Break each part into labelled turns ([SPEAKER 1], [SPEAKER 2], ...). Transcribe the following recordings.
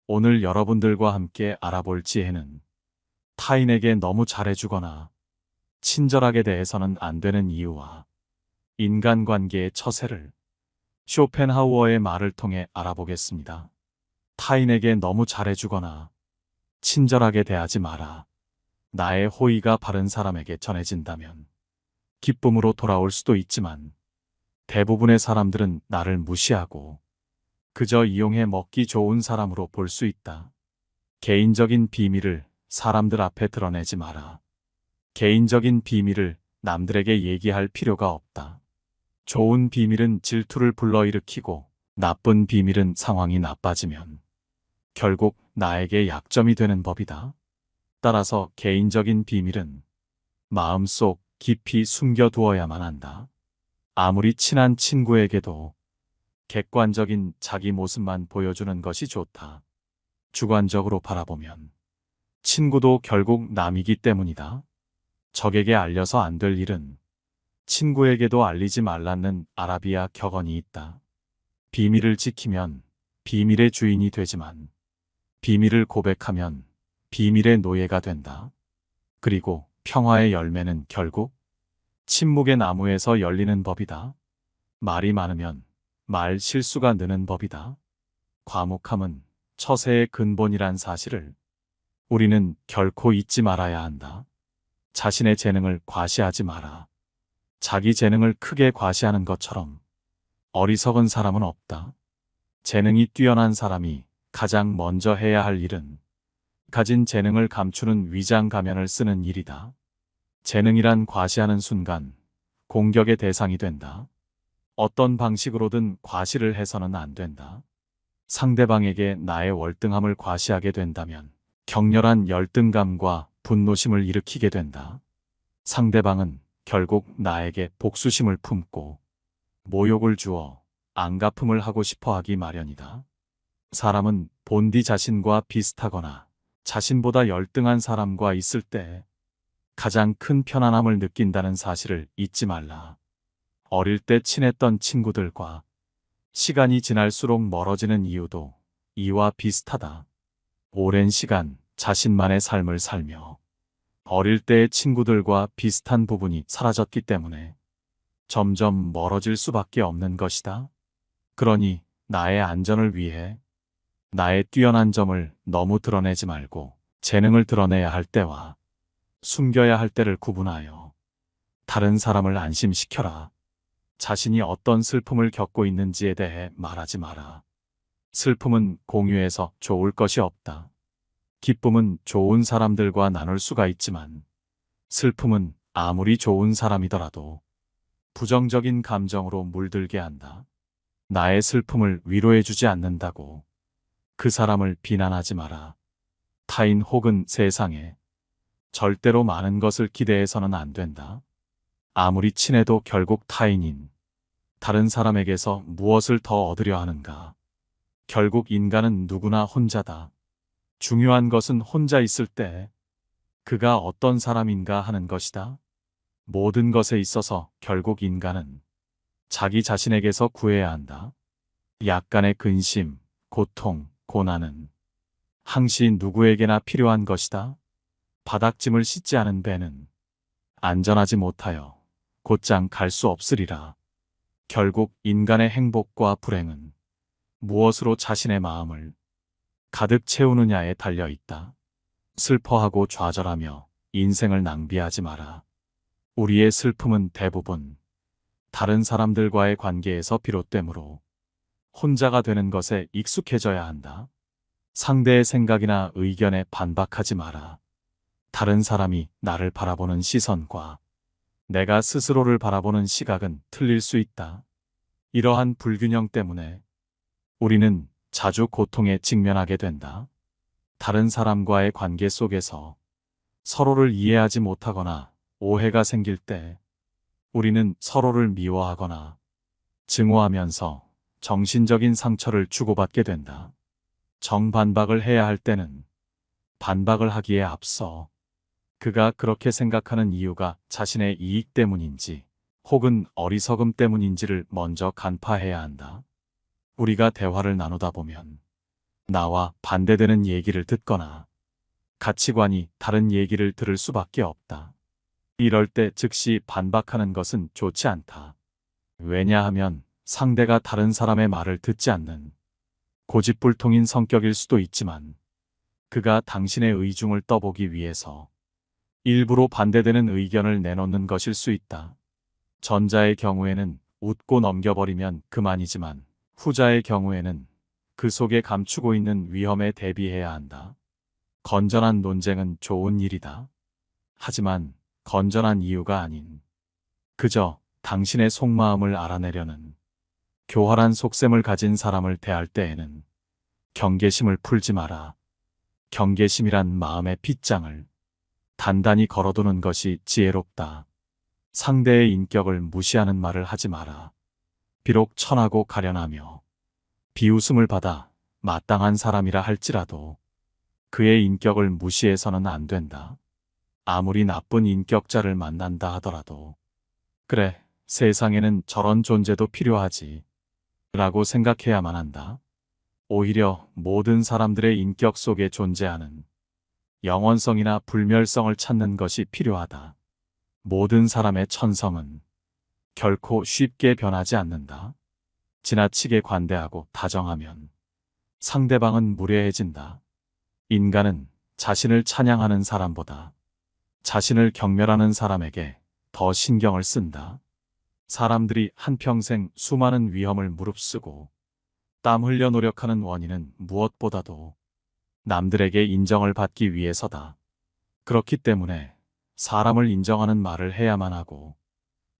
[SPEAKER 1] 오늘 여러분들과 함께 알아볼 지혜는 타인에게 너무 잘해주거나 친절하게 대해서는 안 되는 이유와 인간관계의 처세를 쇼펜하우어의 말을 통해 알아보겠습니다. 타인에게 너무 잘해주거나 친절하게 대하지 마라. 나의 호의가 바른 사람에게 전해진다면 기쁨으로 돌아올 수도 있지만 대부분의 사람들은 나를 무시하고 그저 이용해 먹기 좋은 사람으로 볼 수 있다. 개인적인 비밀을 사람들 앞에 드러내지 마라. 개인적인 비밀을 남들에게 얘기할 필요가 없다. 좋은 비밀은 질투를 불러일으키고 나쁜 비밀은 상황이 나빠지면 결국 나에게 약점이 되는 법이다. 따라서 개인적인 비밀은 마음속 깊이 숨겨두어야만 한다. 아무리 친한 친구에게도 객관적인 자기 모습만 보여주는 것이 좋다. 주관적으로 바라보면 친구도 결국 남이기 때문이다. 적에게 알려서 안 될 일은 친구에게도 알리지 말라는 아라비아 격언이 있다. 비밀을 지키면 비밀의 주인이 되지만 비밀을 고백하면 비밀의 노예가 된다. 그리고 평화의 열매는 결국 침묵의 나무에서 열리는 법이다. 말이 많으면 말 실수가 느는 법이다. 과묵함은 처세의 근본이란 사실을 우리는 결코 잊지 말아야 한다. 자신의 재능을 과시하지 마라. 자기 재능을 크게 과시하는 것처럼 어리석은 사람은 없다. 재능이 뛰어난 사람이 가장 먼저 해야 할 일은 가진 재능을 감추는 위장 가면을 쓰는 일이다. 재능이란 과시하는 순간 공격의 대상이 된다. 어떤 방식으로든 과시를 해서는 안 된다. 상대방에게 나의 월등함을 과시하게 된다면 격렬한 열등감과 분노심을 일으키게 된다. 상대방은 결국 나에게 복수심을 품고 모욕을 주어 안갚음을 하고 싶어 하기 마련이다. 사람은 본디 자신과 비슷하거나 자신보다 열등한 사람과 있을 때 가장 큰 편안함을 느낀다는 사실을 잊지 말라. 어릴 때 친했던 친구들과 시간이 지날수록 멀어지는 이유도 이와 비슷하다. 오랜 시간 자신만의 삶을 살며 어릴 때의 친구들과 비슷한 부분이 사라졌기 때문에 점점 멀어질 수밖에 없는 것이다. 그러니 나의 안전을 위해 나의 뛰어난 점을 너무 드러내지 말고 재능을 드러내야 할 때와 숨겨야 할 때를 구분하여 다른 사람을 안심시켜라. 자신이 어떤 슬픔을 겪고 있는지에 대해 말하지 마라. 슬픔은 공유해서 좋을 것이 없다. 기쁨은 좋은 사람들과 나눌 수가 있지만 슬픔은 아무리 좋은 사람이더라도 부정적인 감정으로 물들게 한다. 나의 슬픔을 위로해주지 않는다고 그 사람을 비난하지 마라. 타인 혹은 세상에 절대로 많은 것을 기대해서는 안 된다. 아무리 친해도 결국 타인인 다른 사람에게서 무엇을 더 얻으려 하는가. 결국 인간은 누구나 혼자다. 중요한 것은 혼자 있을 때 그가 어떤 사람인가 하는 것이다. 모든 것에 있어서 결국 인간은 자기 자신에게서 구해야 한다. 약간의 근심, 고통, 고난은 항시 누구에게나 필요한 것이다. 바닥짐을 씻지 않은 배는 안전하지 못하여 곧장 갈 수 없으리라. 결국 인간의 행복과 불행은 무엇으로 자신의 마음을 가득 채우느냐에 달려 있다. 슬퍼하고 좌절하며 인생을 낭비하지 마라. 우리의 슬픔은 대부분 다른 사람들과의 관계에서 비롯되므로 혼자가 되는 것에 익숙해져야 한다. 상대의 생각이나 의견에 반박하지 마라. 다른 사람이 나를 바라보는 시선과 내가 스스로를 바라보는 시각은 틀릴 수 있다. 이러한 불균형 때문에 우리는 자주 고통에 직면하게 된다. 다른 사람과의 관계 속에서 서로를 이해하지 못하거나 오해가 생길 때 우리는 서로를 미워하거나 증오하면서 정신적인 상처를 주고받게 된다. 정반박을 해야 할 때는 반박을 하기에 앞서 그가 그렇게 생각하는 이유가 자신의 이익 때문인지 혹은 어리석음 때문인지를 먼저 간파해야 한다. 우리가 대화를 나누다 보면 나와 반대되는 얘기를 듣거나 가치관이 다른 얘기를 들을 수밖에 없다. 이럴 때 즉시 반박하는 것은 좋지 않다. 왜냐하면 상대가 다른 사람의 말을 듣지 않는 고집불통인 성격일 수도 있지만 그가 당신의 의중을 떠보기 위해서 일부러 반대되는 의견을 내놓는 것일 수 있다. 전자의 경우에는 웃고 넘겨버리면 그만이지만 후자의 경우에는 그 속에 감추고 있는 위험에 대비해야 한다. 건전한 논쟁은 좋은 일이다. 하지만 건전한 이유가 아닌 그저 당신의 속마음을 알아내려는 교활한 속셈을 가진 사람을 대할 때에는 경계심을 풀지 마라. 경계심이란 마음의 빗장을 단단히 걸어두는 것이 지혜롭다. 상대의 인격을 무시하는 말을 하지 마라. 비록 천하고 가련하며 비웃음을 받아 마땅한 사람이라 할지라도 그의 인격을 무시해서는 안 된다. 아무리 나쁜 인격자를 만난다 하더라도 그래, 세상에는 저런 존재도 필요하지 라고 생각해야만 한다. 오히려 모든 사람들의 인격 속에 존재하는 영원성이나 불멸성을 찾는 것이 필요하다. 모든 사람의 천성은 결코 쉽게 변하지 않는다. 지나치게 관대하고 다정하면 상대방은 무례해진다. 인간은 자신을 찬양하는 사람보다 자신을 경멸하는 사람에게 더 신경을 쓴다. 사람들이 한평생 수많은 위험을 무릅쓰고 땀 흘려 노력하는 원인은 무엇보다도 남들에게 인정을 받기 위해서다. 그렇기 때문에 사람을 인정하는 말을 해야만 하고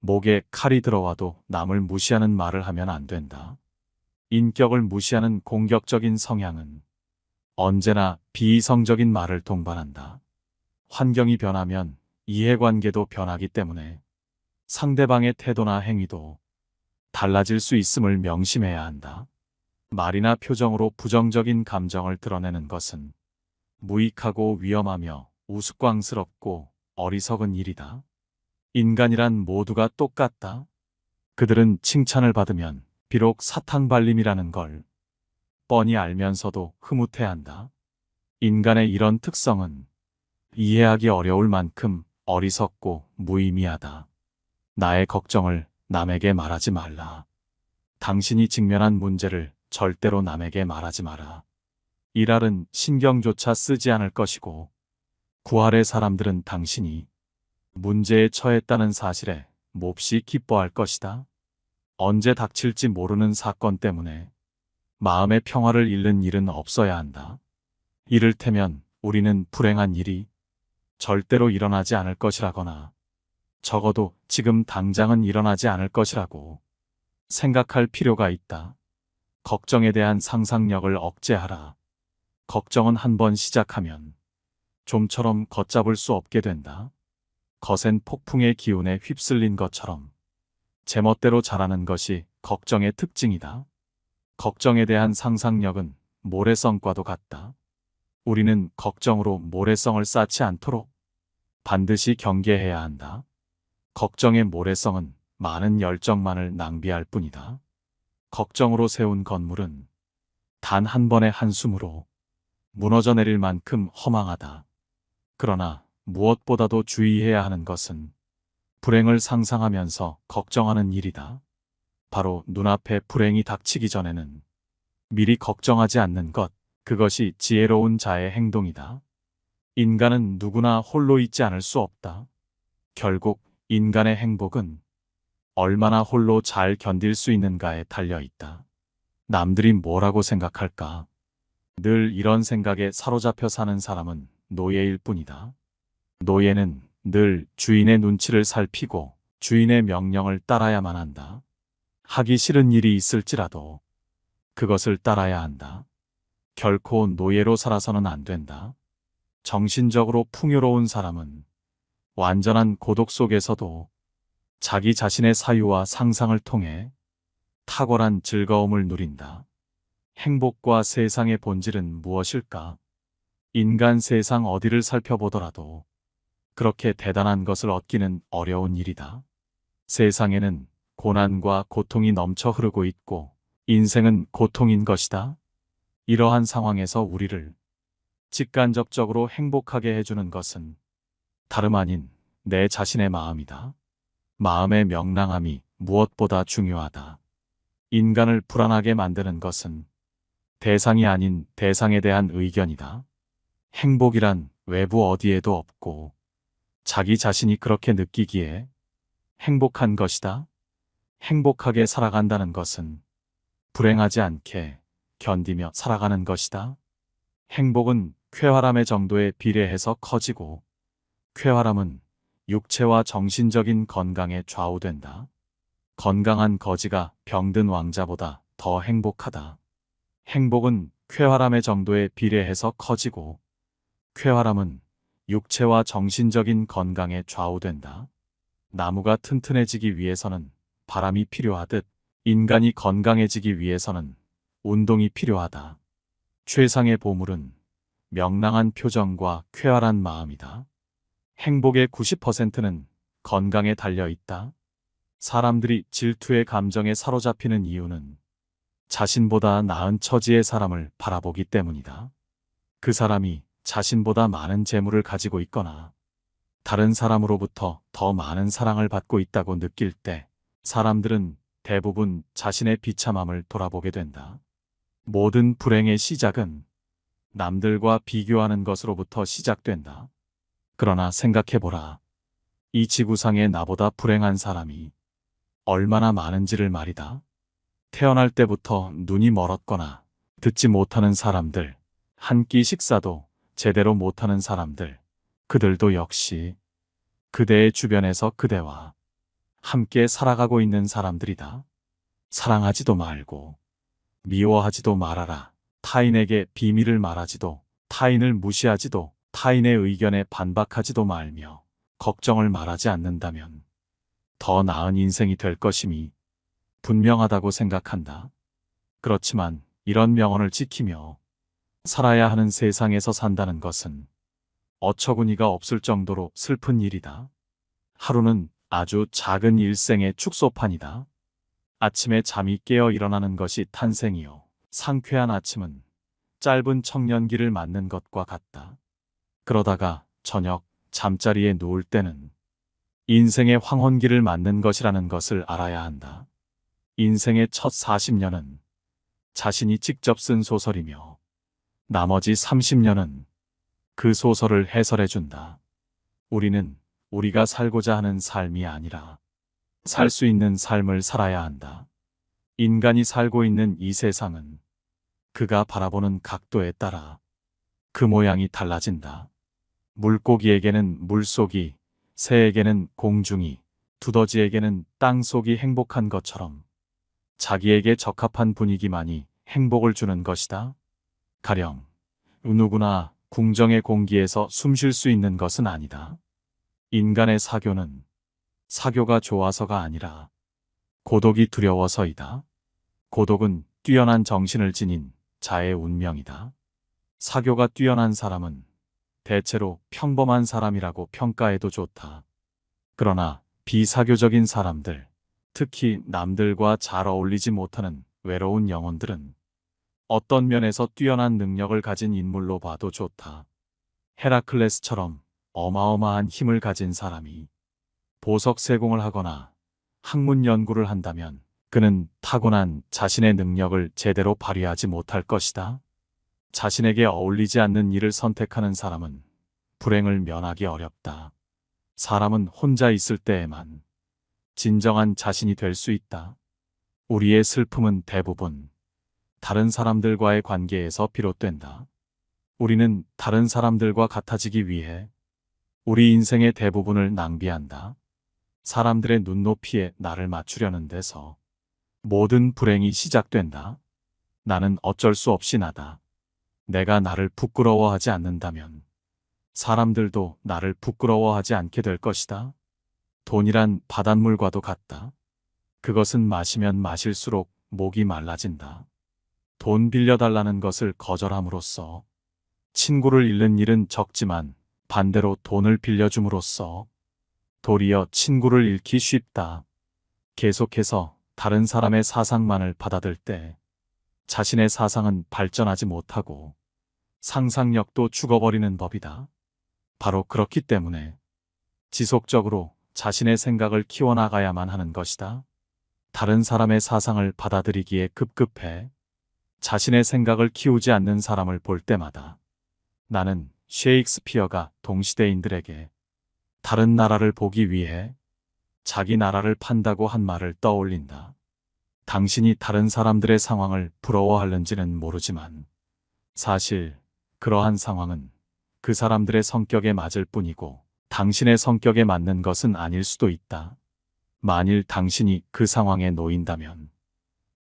[SPEAKER 1] 목에 칼이 들어와도 남을 무시하는 말을 하면 안 된다. 인격을 무시하는 공격적인 성향은 언제나 비이성적인 말을 동반한다. 환경이 변하면 이해관계도 변하기 때문에 상대방의 태도나 행위도 달라질 수 있음을 명심해야 한다. 말이나 표정으로 부정적인 감정을 드러내는 것은 무익하고 위험하며 우스꽝스럽고 어리석은 일이다. 인간이란 모두가 똑같다. 그들은 칭찬을 받으면 비록 사탕발림이라는 걸 뻔히 알면서도 흐뭇해한다. 인간의 이런 특성은 이해하기 어려울 만큼 어리석고 무의미하다. 나의 걱정을 남에게 말하지 말라. 당신이 직면한 문제를 절대로 남에게 말하지 마라. 일할은 신경조차 쓰지 않을 것이고 구할의 사람들은 당신이 문제에 처했다는 사실에 몹시 기뻐할 것이다. 언제 닥칠지 모르는 사건 때문에 마음의 평화를 잃는 일은 없어야 한다. 이를테면 우리는 불행한 일이 절대로 일어나지 않을 것이라거나 적어도 지금 당장은 일어나지 않을 것이라고 생각할 필요가 있다. 걱정에 대한 상상력을 억제하라. 걱정은 한번 시작하면 좀처럼 걷잡을 수 없게 된다. 거센 폭풍의 기운에 휩쓸린 것처럼 제멋대로 자라는 것이 걱정의 특징이다. 걱정에 대한 상상력은 모래성과도 같다. 우리는 걱정으로 모래성을 쌓지 않도록 반드시 경계해야 한다. 걱정의 모래성은 많은 열정만을 낭비할 뿐이다. 걱정으로 세운 건물은 단 한 번의 한숨으로 무너져 내릴 만큼 허망하다. 그러나 무엇보다도 주의해야 하는 것은 불행을 상상하면서 걱정하는 일이다. 바로 눈앞에 불행이 닥치기 전에는 미리 걱정하지 않는 것, 그것이 지혜로운 자의 행동이다. 인간은 누구나 홀로 있지 않을 수 없다. 결국 인간의 행복은 얼마나 홀로 잘 견딜 수 있는가에 달려 있다. 남들이 뭐라고 생각할까? 늘 이런 생각에 사로잡혀 사는 사람은 노예일 뿐이다. 노예는 늘 주인의 눈치를 살피고 주인의 명령을 따라야만 한다. 하기 싫은 일이 있을지라도 그것을 따라야 한다. 결코 노예로 살아서는 안 된다. 정신적으로 풍요로운 사람은 완전한 고독 속에서도 자기 자신의 사유와 상상을 통해 탁월한 즐거움을 누린다. 행복과 세상의 본질은 무엇일까? 인간 세상 어디를 살펴보더라도 그렇게 대단한 것을 얻기는 어려운 일이다. 세상에는 고난과 고통이 넘쳐 흐르고 있고 인생은 고통인 것이다. 이러한 상황에서 우리를 직간접적으로 행복하게 해주는 것은 다름 아닌 내 자신의 마음이다. 마음의 명랑함이 무엇보다 중요하다. 인간을 불안하게 만드는 것은 대상이 아닌 대상에 대한 의견이다. 행복이란 외부 어디에도 없고 자기 자신이 그렇게 느끼기에 행복한 것이다. 행복하게 살아간다는 것은 불행하지 않게 견디며 살아가는 것이다. 행복은 쾌활함의 정도에 비례해서 커지고 쾌활함은 육체와 정신적인 건강에 좌우된다. 건강한 거지가 병든 왕자보다 더 행복하다. 행복은 쾌활함의 정도에 비례해서 커지고 쾌활함은 육체와 정신적인 건강에 좌우된다. 나무가 튼튼해지기 위해서는 바람이 필요하듯 인간이 건강해지기 위해서는 운동이 필요하다. 최상의 보물은 명랑한 표정과 쾌활한 마음이다. 행복의 90%는 건강에 달려 있다. 사람들이 질투의 감정에 사로잡히는 이유는 자신보다 나은 처지의 사람을 바라보기 때문이다. 그 사람이 자신보다 많은 재물을 가지고 있거나 다른 사람으로부터 더 많은 사랑을 받고 있다고 느낄 때 사람들은 대부분 자신의 비참함을 돌아보게 된다. 모든 불행의 시작은 남들과 비교하는 것으로부터 시작된다. 그러나 생각해보라. 이 지구상에 나보다 불행한 사람이 얼마나 많은지를 말이다. 태어날 때부터 눈이 멀었거나 듣지 못하는 사람들, 한 끼 식사도 제대로 못하는 사람들, 그들도 역시 그대의 주변에서 그대와 함께 살아가고 있는 사람들이다. 사랑하지도 말고 미워하지도 말아라. 타인에게 비밀을 말하지도, 타인을 무시하지도, 타인의 의견에 반박하지도 말며 걱정을 말하지 않는다면 더 나은 인생이 될 것임이 분명하다고 생각한다. 그렇지만 이런 명언을 지키며 살아야 하는 세상에서 산다는 것은 어처구니가 없을 정도로 슬픈 일이다. 하루는 아주 작은 일생의 축소판이다. 아침에 잠이 깨어 일어나는 것이 탄생이요. 상쾌한 아침은 짧은 청년기를 맞는 것과 같다. 그러다가 저녁 잠자리에 누울 때는 인생의 황혼기를 맞는 것이라는 것을 알아야 한다. 인생의 첫 40년은 자신이 직접 쓴 소설이며 나머지 30년은 그 소설을 해설해준다. 우리는 우리가 살고자 하는 삶이 아니라 살 수 있는 삶을 살아야 한다. 인간이 살고 있는 이 세상은 그가 바라보는 각도에 따라 그 모양이 달라진다. 물고기에게는 물속이, 새에게는 공중이, 두더지에게는 땅속이 행복한 것처럼 자기에게 적합한 분위기만이 행복을 주는 것이다. 가령 누구나 궁정의 공기에서 숨 쉴 수 있는 것은 아니다. 인간의 사교는 사교가 좋아서가 아니라 고독이 두려워서이다. 고독은 뛰어난 정신을 지닌 자의 운명이다. 사교가 뛰어난 사람은 대체로 평범한 사람이라고 평가해도 좋다. 그러나 비사교적인 사람들, 특히 남들과 잘 어울리지 못하는 외로운 영혼들은 어떤 면에서 뛰어난 능력을 가진 인물로 봐도 좋다. 헤라클레스처럼 어마어마한 힘을 가진 사람이 보석 세공을 하거나 학문 연구를 한다면 그는 타고난 자신의 능력을 제대로 발휘하지 못할 것이다. 자신에게 어울리지 않는 일을 선택하는 사람은 불행을 면하기 어렵다. 사람은 혼자 있을 때에만 진정한 자신이 될 수 있다. 우리의 슬픔은 대부분 다른 사람들과의 관계에서 비롯된다. 우리는 다른 사람들과 같아지기 위해 우리 인생의 대부분을 낭비한다. 사람들의 눈높이에 나를 맞추려는 데서 모든 불행이 시작된다. 나는 어쩔 수 없이 나다. 내가 나를 부끄러워하지 않는다면 사람들도 나를 부끄러워하지 않게 될 것이다. 돈이란 바닷물과도 같다. 그것은 마시면 마실수록 목이 말라진다. 돈 빌려달라는 것을 거절함으로써 친구를 잃는 일은 적지만 반대로 돈을 빌려줌으로써 도리어 친구를 잃기 쉽다. 계속해서 다른 사람의 사상만을 받아들 때 자신의 사상은 발전하지 못하고 상상력도 죽어버리는 법이다. 바로 그렇기 때문에 지속적으로 자신의 생각을 키워나가야만 하는 것이다. 다른 사람의 사상을 받아들이기에 급급해 자신의 생각을 키우지 않는 사람을 볼 때마다 나는 셰익스피어가 동시대인들에게 다른 나라를 보기 위해 자기 나라를 판다고 한 말을 떠올린다. 당신이 다른 사람들의 상황을 부러워하는지는 모르지만 사실 그러한 상황은 그 사람들의 성격에 맞을 뿐이고 당신의 성격에 맞는 것은 아닐 수도 있다. 만일 당신이 그 상황에 놓인다면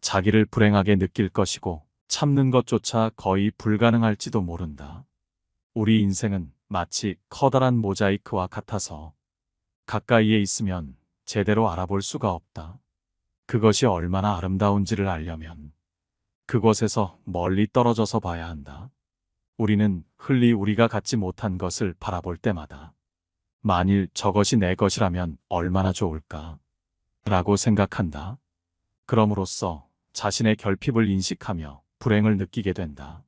[SPEAKER 1] 자기를 불행하게 느낄 것이고 참는 것조차 거의 불가능할지도 모른다. 우리 인생은 마치 커다란 모자이크와 같아서 가까이에 있으면 제대로 알아볼 수가 없다. 그것이 얼마나 아름다운지를 알려면 그곳에서 멀리 떨어져서 봐야 한다. 우리는 흔히 우리가 갖지 못한 것을 바라볼 때마다 만일 저것이 내 것이라면 얼마나 좋을까 라고 생각한다. 그럼으로써 자신의 결핍을 인식하며 불행을 느끼게 된다.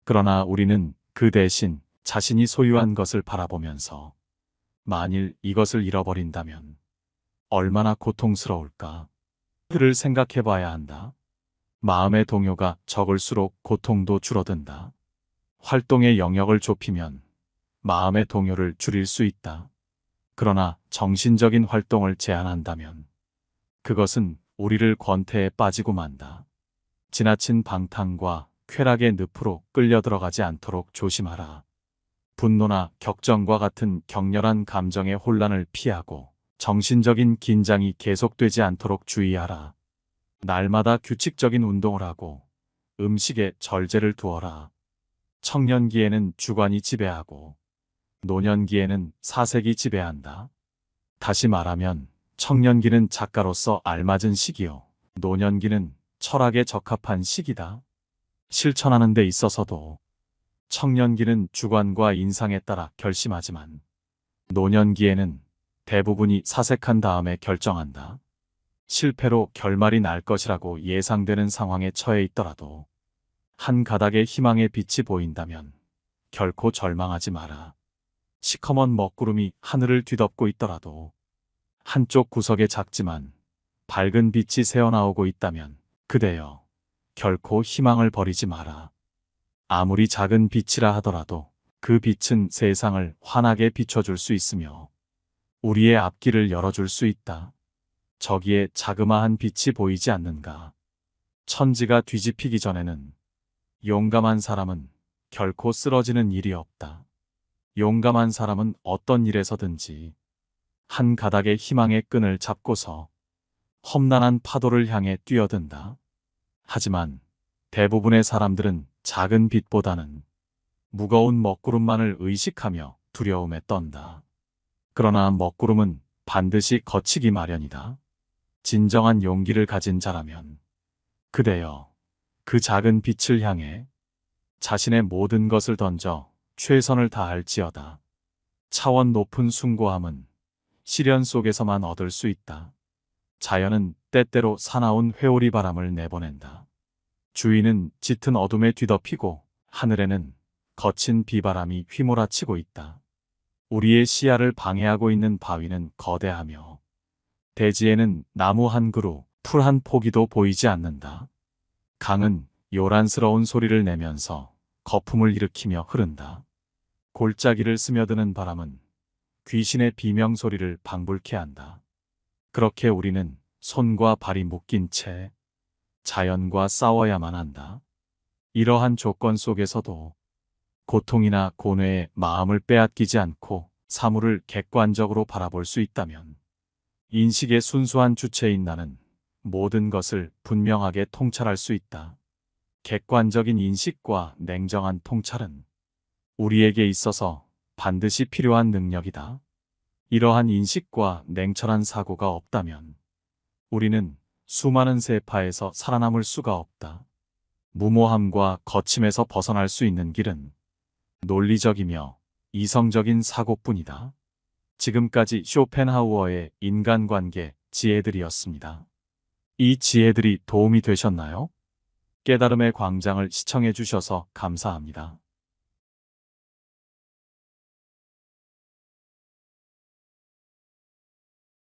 [SPEAKER 1] 그러나 우리는 그 대신 자신이 소유한 것을 바라보면서 만일 이것을 잃어버린다면 얼마나 고통스러울까 를 생각해 봐야 한다. 마음의 동요가 적을수록 고통도 줄어든다. 활동의 영역을 좁히면 마음의 동요를 줄일 수 있다. 그러나 정신적인 활동을 제한한다면 그것은 우리를 권태에 빠지고 만다. 지나친 방탕과 쾌락의 늪으로 끌려 들어가지 않도록 조심하라. 분노나 격정과 같은 격렬한 감정의 혼란을 피하고 정신적인 긴장이 계속되지 않도록 주의하라. 날마다 규칙적인 운동을 하고 음식에 절제를 두어라. 청년기에는 주관이 지배하고 노년기에는 사색이 지배한다. 다시 말하면 청년기는 작가로서 알맞은 시기요. 노년기는 철학에 적합한 시기다. 실천하는 데 있어서도 청년기는 주관과 인상에 따라 결심하지만 노년기에는 대부분이 사색한 다음에 결정한다. 실패로 결말이 날 것이라고 예상되는 상황에 처해 있더라도 한 가닥의 희망의 빛이 보인다면 결코 절망하지 마라. 시커먼 먹구름이 하늘을 뒤덮고 있더라도 한쪽 구석에 작지만 밝은 빛이 새어나오고 있다면 그대여 결코 희망을 버리지 마라. 아무리 작은 빛이라 하더라도 그 빛은 세상을 환하게 비춰줄 수 있으며 우리의 앞길을 열어줄 수 있다. 저기에 자그마한 빛이 보이지 않는가? 천지가 뒤집히기 전에는 용감한 사람은 결코 쓰러지는 일이 없다. 용감한 사람은 어떤 일에서든지 한 가닥의 희망의 끈을 잡고서 험난한 파도를 향해 뛰어든다. 하지만 대부분의 사람들은 작은 빛보다는 무거운 먹구름만을 의식하며 두려움에 떤다. 그러나 먹구름은 반드시 거치기 마련이다. 진정한 용기를 가진 자라면 그대여 그 작은 빛을 향해 자신의 모든 것을 던져 최선을 다할지어다. 차원 높은 숭고함은 시련 속에서만 얻을 수 있다. 자연은 때때로 사나운 회오리 바람을 내보낸다. 주위는 짙은 어둠에 뒤덮이고 하늘에는 거친 비바람이 휘몰아치고 있다. 우리의 시야를 방해하고 있는 바위는 거대하며 대지에는 나무 한 그루, 풀 한 포기도 보이지 않는다. 강은 요란스러운 소리를 내면서 거품을 일으키며 흐른다. 골짜기를 스며드는 바람은 귀신의 비명 소리를 방불케 한다. 그렇게 우리는 손과 발이 묶인 채 자연과 싸워야만 한다. 이러한 조건 속에서도 고통이나 고뇌에 마음을 빼앗기지 않고 사물을 객관적으로 바라볼 수 있다면 인식의 순수한 주체인 나는 모든 것을 분명하게 통찰할 수 있다. 객관적인 인식과 냉정한 통찰은 우리에게 있어서 반드시 필요한 능력이다. 이러한 인식과 냉철한 사고가 없다면 우리는 수많은 세파에서 살아남을 수가 없다. 무모함과 거침에서 벗어날 수 있는 길은 논리적이며 이성적인 사고뿐이다. 지금까지 쇼펜하우어의 인간관계 지혜들이었습니다. 이 지혜들이 도움이 되셨나요? 깨달음의 광장을 시청해 주셔서 감사합니다.